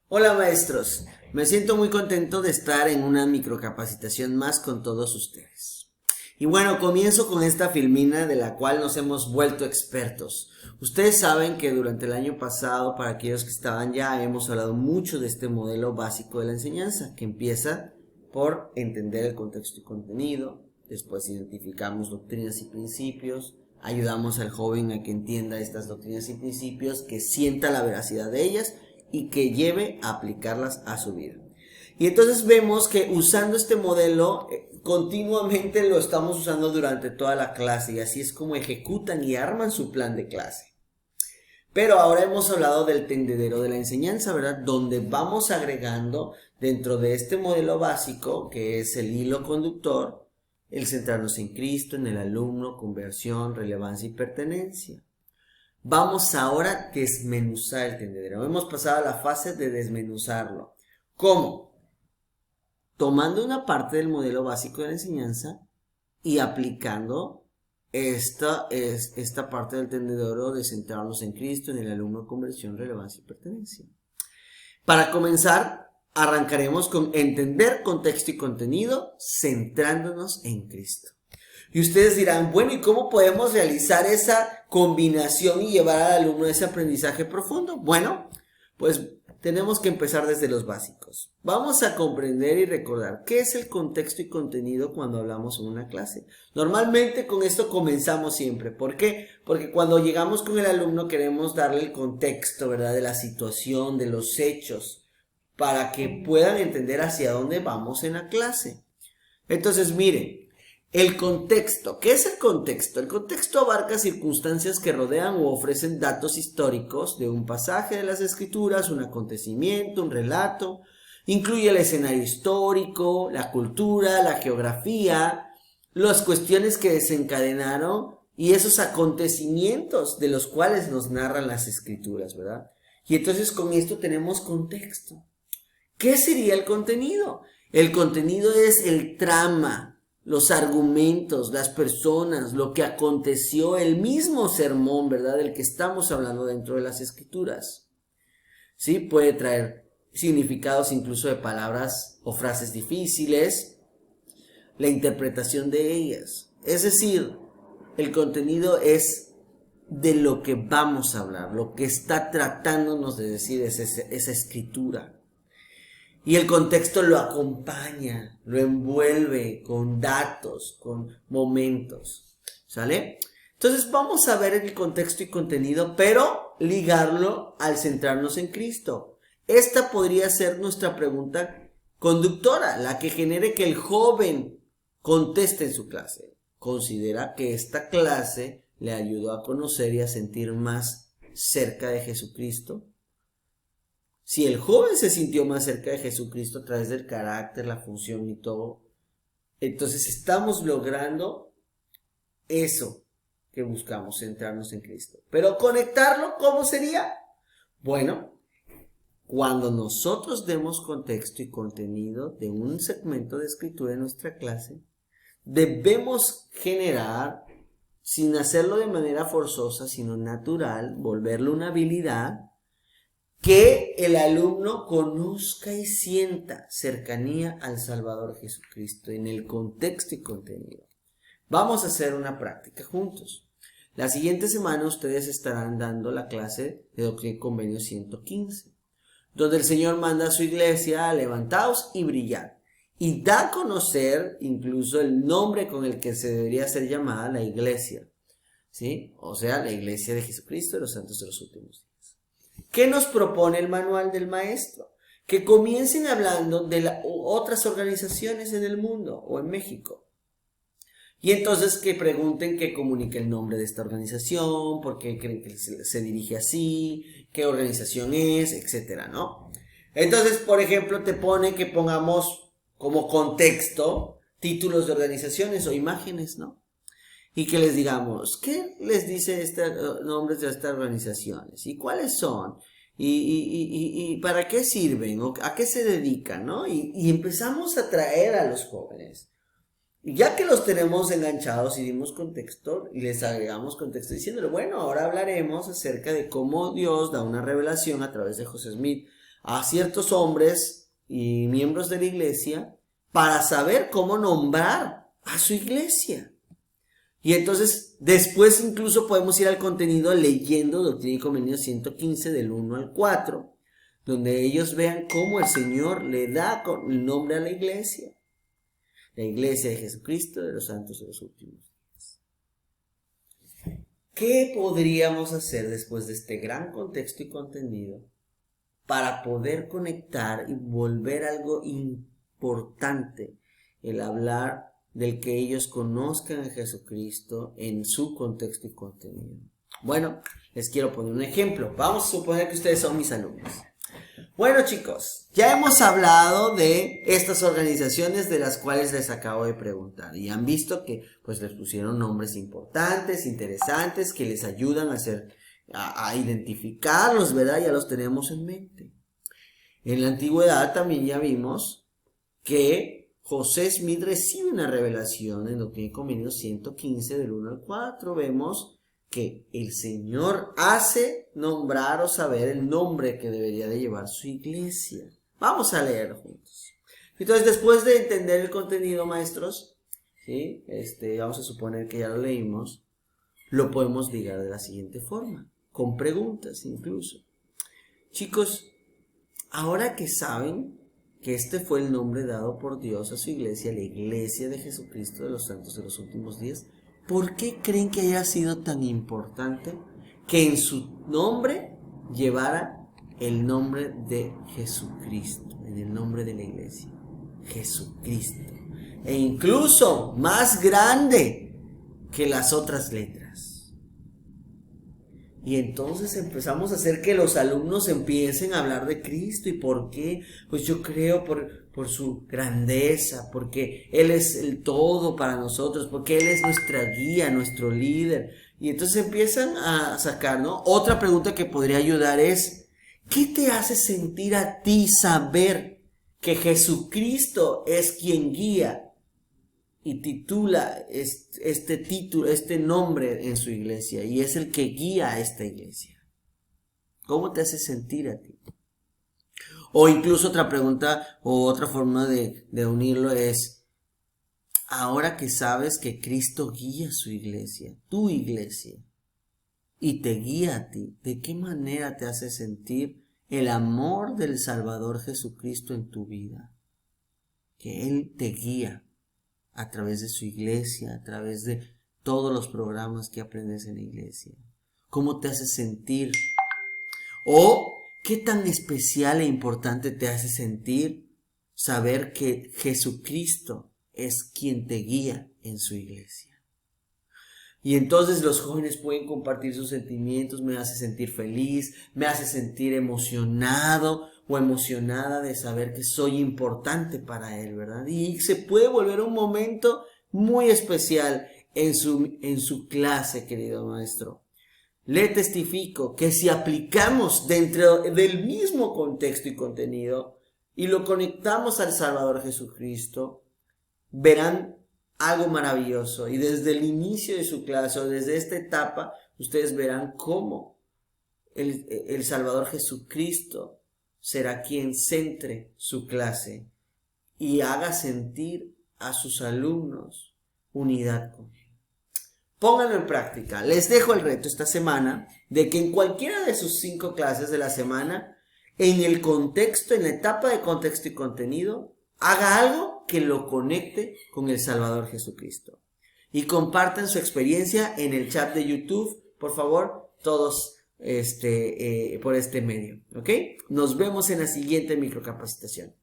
Hola maestros, me siento muy contento de estar en una microcapacitación más con todos ustedes. Y bueno, comienzo con esta filmina de la cual nos hemos vuelto expertos. Ustedes saben que durante el año pasado, para aquellos que estaban ya, hemos hablado mucho de este modelo básico de la enseñanza, que empieza por entender el contexto y contenido, después identificamos doctrinas y principios, ayudamos al joven a que entienda estas doctrinas y principios, que sienta la veracidad de ellas y que lleve a aplicarlas a su vida. Y entonces vemos que usando este modelo continuamente lo estamos usando durante toda la clase y así es como ejecutan y arman su plan de clase. Pero ahora hemos hablado del tendedero de la enseñanza, ¿verdad? Donde vamos agregando dentro de este modelo básico, que es el hilo conductor, el centrarnos en Cristo, en el alumno, conversión, relevancia y pertenencia. Vamos ahora a desmenuzar el tendedero. Hemos pasado a la fase de desmenuzarlo. ¿Cómo? Tomando una parte del modelo básico de la enseñanza y aplicando esta parte del tendedero de centrarnos en Cristo, en el alumno, conversión, relevancia y pertenencia. Para comenzar, arrancaremos con entender contexto y contenido, centrándonos en Cristo. Y ustedes dirán, bueno, ¿y cómo podemos realizar esa combinación y llevar al alumno a ese aprendizaje profundo? Bueno, pues tenemos que empezar desde los básicos. Vamos a comprender y recordar qué es el contexto y contenido cuando hablamos en una clase. Normalmente con esto comenzamos siempre. ¿Por qué? Porque cuando llegamos con el alumno queremos darle el contexto, ¿verdad? De la situación, de los hechos, para que puedan entender hacia dónde vamos en la clase. Entonces, miren. El contexto. ¿Qué es el contexto? El contexto abarca circunstancias que rodean o ofrecen datos históricos de un pasaje de las Escrituras, un acontecimiento, un relato. Incluye el escenario histórico, la cultura, la geografía, las cuestiones que desencadenaron y esos acontecimientos de los cuales nos narran las Escrituras, ¿verdad? Y entonces con esto tenemos contexto. ¿Qué sería el contenido? El contenido es el trama, los argumentos, las personas, lo que aconteció, el mismo sermón, ¿verdad? Del que estamos hablando dentro de las Escrituras. ¿Sí? Puede traer significados incluso de palabras o frases difíciles, la interpretación de ellas. Es decir, el contenido es de lo que vamos a hablar, lo que está tratándonos de decir esa escritura. Y el contexto lo acompaña, lo envuelve con datos, con momentos, ¿sale? Entonces vamos a ver el contexto y contenido, pero ligarlo al centrarnos en Cristo. Esta podría ser nuestra pregunta conductora, la que genere que el joven conteste en su clase. Considera que esta clase le ayudó a conocer y a sentir más cerca de Jesucristo. Si el joven se sintió más cerca de Jesucristo a través del carácter, la función y todo, entonces estamos logrando eso que buscamos, centrarnos en Cristo. Pero conectarlo, ¿cómo sería? Bueno, cuando nosotros demos contexto y contenido de un segmento de escritura en nuestra clase, debemos generar, sin hacerlo de manera forzosa, sino natural, volverlo una habilidad, que el alumno conozca y sienta cercanía al Salvador Jesucristo en el contexto y contenido. Vamos a hacer una práctica juntos. La siguiente semana ustedes estarán dando la clase de Doctrina y Convenio 115, donde el Señor manda a su iglesia a levantaos y brillar. Y da a conocer incluso el nombre con el que se debería ser llamada la iglesia, ¿sí? O sea, la iglesia de Jesucristo de los santos de los últimos días. ¿Qué nos propone el manual del maestro? Que comiencen hablando de otras organizaciones en el mundo o en México. Y entonces que pregunten, que comunique el nombre de esta organización, por qué creen que se dirige así, qué organización es, etcétera, ¿no? Entonces, por ejemplo, te pone que pongamos como contexto títulos de organizaciones o imágenes, ¿no? Y que les digamos, ¿qué les dice nombres de estas organizaciones? ¿Y cuáles son? ¿Y para qué sirven? ¿O a qué se dedican? ¿No? Y empezamos a traer a los jóvenes. Y ya que los tenemos enganchados y dimos contexto, y les agregamos contexto diciéndole, bueno, ahora hablaremos acerca de cómo Dios da una revelación a través de José Smith a ciertos hombres y miembros de la iglesia para saber cómo nombrar a su iglesia. Y entonces, después incluso podemos ir al contenido leyendo Doctrina y Convenios 115 del 1 al 4, donde ellos vean cómo el Señor le da el nombre a la iglesia de Jesucristo de los santos de los últimos días. ¿Qué podríamos hacer después de este gran contexto y contenido para poder conectar y volver algo importante el hablar del que ellos conozcan a Jesucristo en su contexto y contenido? Bueno, les quiero poner un ejemplo. Vamos a suponer que ustedes son mis alumnos. Bueno, chicos, ya hemos hablado de estas organizaciones de las cuales les acabo de preguntar y han visto que pues les pusieron nombres importantes, interesantes, que les ayudan a identificarlos, ¿verdad? Ya los tenemos en mente. En la antigüedad también ya vimos que José Smith recibe una revelación en Doctrina y Convenios 115 del 1 al 4. Vemos que el Señor hace nombrar o saber el nombre que debería de llevar su iglesia. Vamos a leer juntos. Entonces, después de entender el contenido, maestros, ¿sí? Vamos a suponer que ya lo leímos, lo podemos ligar de la siguiente forma, con preguntas incluso. Chicos, ahora que saben que este fue el nombre dado por Dios a su iglesia, la iglesia de Jesucristo de los santos de los últimos días, ¿por qué creen que haya sido tan importante que en su nombre llevara el nombre de Jesucristo, en el nombre de la iglesia? Jesucristo. E incluso más grande que las otras letras. Y entonces empezamos a hacer que los alumnos empiecen a hablar de Cristo. ¿Y por qué? Pues yo creo por su grandeza, porque Él es el todo para nosotros, porque Él es nuestra guía, nuestro líder. Y entonces empiezan a sacar, ¿no? Otra pregunta que podría ayudar es, ¿qué te hace sentir a ti saber que Jesucristo es quien guía y titula este nombre en su iglesia y es el que guía a esta iglesia? ¿Cómo te hace sentir a ti? O incluso otra pregunta o otra forma de unirlo es, ahora que sabes que Cristo guía su iglesia, tu iglesia, y te guía a ti, ¿de qué manera te hace sentir el amor del Salvador Jesucristo en tu vida? Que Él te guía a través de su iglesia, a través de todos los programas que aprendes en la iglesia. ¿Cómo te hace sentir? O ¿qué tan especial e importante te hace sentir saber que Jesucristo es quien te guía en su iglesia? Y entonces los jóvenes pueden compartir sus sentimientos. Me hace sentir feliz, me hace sentir emocionado o emocionada de saber que soy importante para Él, ¿verdad? Y se puede volver un momento muy especial en su clase, querido maestro. Le testifico que si aplicamos dentro del mismo contexto y contenido y lo conectamos al Salvador Jesucristo, verán algo maravilloso. Y desde el inicio de su clase o desde esta etapa, ustedes verán cómo el Salvador Jesucristo será quien centre su clase y haga sentir a sus alumnos unidad con Él. Pónganlo en práctica. Les dejo el reto esta semana de que en cualquiera de sus 5 clases de la semana, en el contexto, en la etapa de contexto y contenido, haga algo que lo conecte con el Salvador Jesucristo. Y compartan su experiencia en el chat de YouTube, por favor, todos por este medio. ¿Ok? Nos vemos en la siguiente microcapacitación.